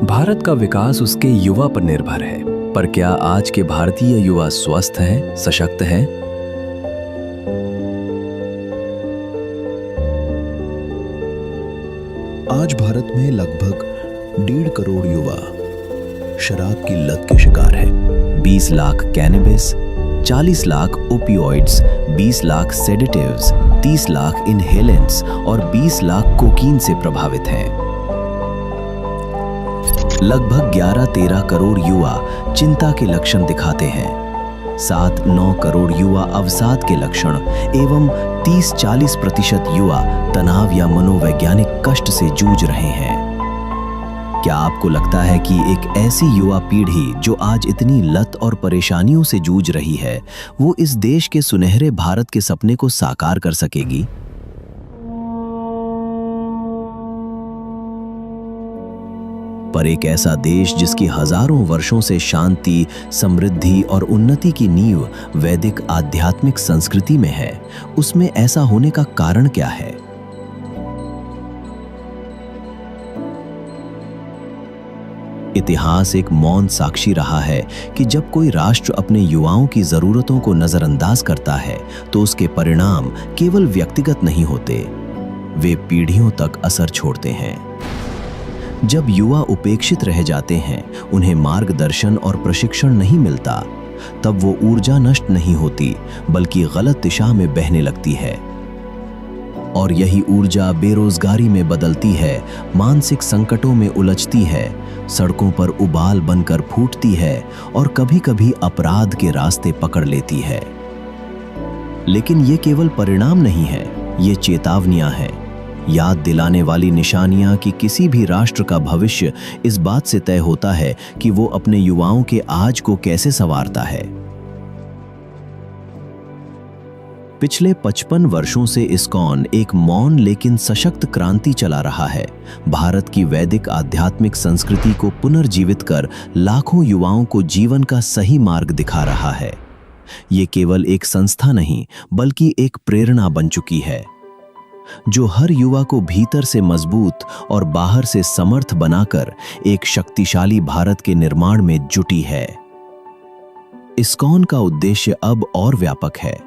भारत का विकास उसके युवा पर निर्भर है, पर क्या आज के भारतीय युवा स्वस्थ हैं, सशक्त हैं? आज भारत में लगभग 1.5 करोड़ युवा शराब की लत के शिकार है। 20 lakh cannabis, 40 lakh opioids, 20 lakh sedatives, 30 lakh inhalants और 20 लाख कोकीन से प्रभावित हैं। लगभग 11-13 करोड़ युवा चिंता के लक्षण दिखाते हैं। 7-9 करोड़ युवा अवसाद के लक्षण एवं 30-40% युवा तनाव या मनोवैज्ञानिक कष्ट से जूझ रहे हैं। क्या आपको लगता है कि एक ऐसी युवा पीढ़ी जो आज इतनी लत और परेशानियों से जूझ रही है, वो इस देश के सुनहरे भारत के सपने को साकार कर सकेगी? पर एक ऐसा देश जिसकी हजारों वर्षों से शांति, समृद्धि और उन्नति की नींव वैदिक आध्यात्मिक संस्कृति में है, उसमें ऐसा होने का कारण क्या है? इतिहास एक मौन साक्षी रहा है कि जब कोई राष्ट्र अपने युवाओं की जरूरतों को नजरअंदाज करता है तो उसके परिणाम केवल व्यक्तिगत नहीं होते, वे पीढ़ियों तक असर छोड़ते हैं। जब युवा उपेक्षित रह जाते हैं, उन्हें मार्गदर्शन और प्रशिक्षण नहीं मिलता, तब वो ऊर्जा नष्ट नहीं होती बल्कि गलत दिशा में बहने लगती है। और यही ऊर्जा बेरोजगारी में बदलती है, मानसिक संकटों में उलझती है, सड़कों पर उबाल बनकर फूटती है और कभी-कभी अपराध के रास्ते पकड़ लेती है। लेकिन ये केवल परिणाम नहीं है, ये चेतावनियां हैं, याद दिलाने वाली निशानियां कि किसी भी राष्ट्र का भविष्य इस बात से तय होता है कि वो अपने युवाओं के आज को कैसे संवारता है। पिछले 55 वर्षों से इस्कॉन एक मौन लेकिन सशक्त क्रांति चला रहा है। भारत की वैदिक आध्यात्मिक संस्कृति को पुनर्जीवित कर लाखों युवाओं को जीवन का सही मार्ग दिखा रहा है। ये केवल एक संस्था नहीं, बल्कि एक प्रेरणा बन चुकी है, जो हर युवा को भीतर से मजबूत और बाहर से समर्थ बनाकर एक शक्तिशाली भारत के निर्माण में जुटी है। इस्कॉन का उद्देश्य अब और व्यापक है,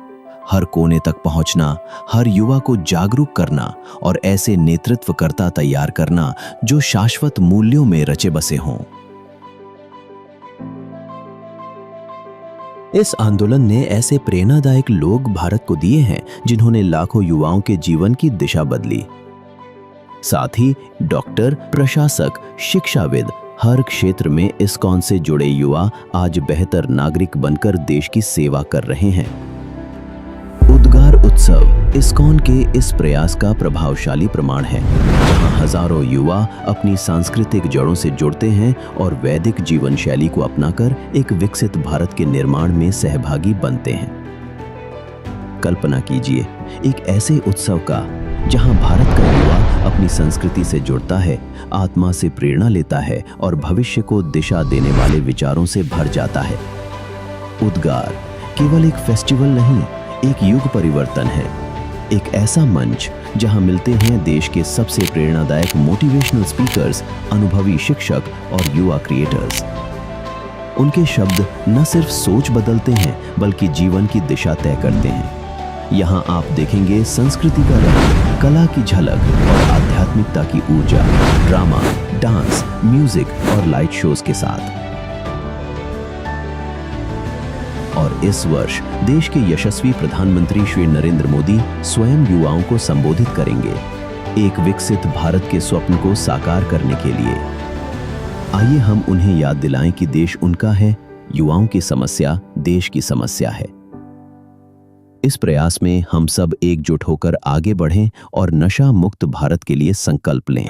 हर कोने तक पहुंचना, हर युवा को जागरूक करना और ऐसे नेतृत्वकर्ता तैयार करना जो शाश्वत मूल्यों में रचे बसे हों। इस आंदोलन ने ऐसे प्रेरणादायक लोग भारत को दिए हैं जिन्होंने लाखों युवाओं के जीवन की दिशा बदली। साथ ही डॉक्टर, प्रशासक, शिक्षाविद, हर क्षेत्र में इस्कॉन से जुड़े युवा आज बेहतर नागरिक बनकर देश की सेवा कर रहे हैं। उद्गार उत्सव इस्कॉन के इस प्रयास का प्रभावशाली प्रमाण है, जहां हजारों युवा अपनी सांस्कृतिक जड़ों से जुड़ते हैं और वैदिक जीवन शैली को अपनाकर एक विकसित भारत के निर्माण में सहभागी बनते हैं। कल्पना कीजिए एक ऐसे उत्सव का जहां भारत का युवा अपनी संस्कृति से जुड़ता है, आत्मा से प्रेरणा लेता है और भविष्य को दिशा देने वाले विचारों से भर जाता है। उद्गार केवल एक फेस्टिवल नहीं, एक युग परिवर्तन है, एक ऐसा मंच जहां मिलते हैं देश के सबसे प्रेरणादायक मोटिवेशनल स्पीकर्स, अनुभवी शिक्षक और युवा क्रिएटर्स। उनके शब्द न सिर्फ सोच बदलते हैं बल्कि जीवन की दिशा तय करते हैं। यहां आप देखेंगे संस्कृति का रंग, कला की झलक और आध्यात्मिकता की ऊर्जा, ड्रामा, डांस, म्यूजिक और लाइट शोज के साथ। और इस वर्ष देश के यशस्वी प्रधानमंत्री श्री नरेंद्र मोदी स्वयं युवाओं को संबोधित करेंगे, एक विकसित भारत के स्वप्न को साकार करने के लिए। आइए हम उन्हें याद दिलाएं कि देश उनका है, युवाओं की समस्या देश की समस्या है। इस प्रयास में हम सब एकजुट होकर आगे बढ़ें और नशा मुक्त भारत के लिए संकल्प लें।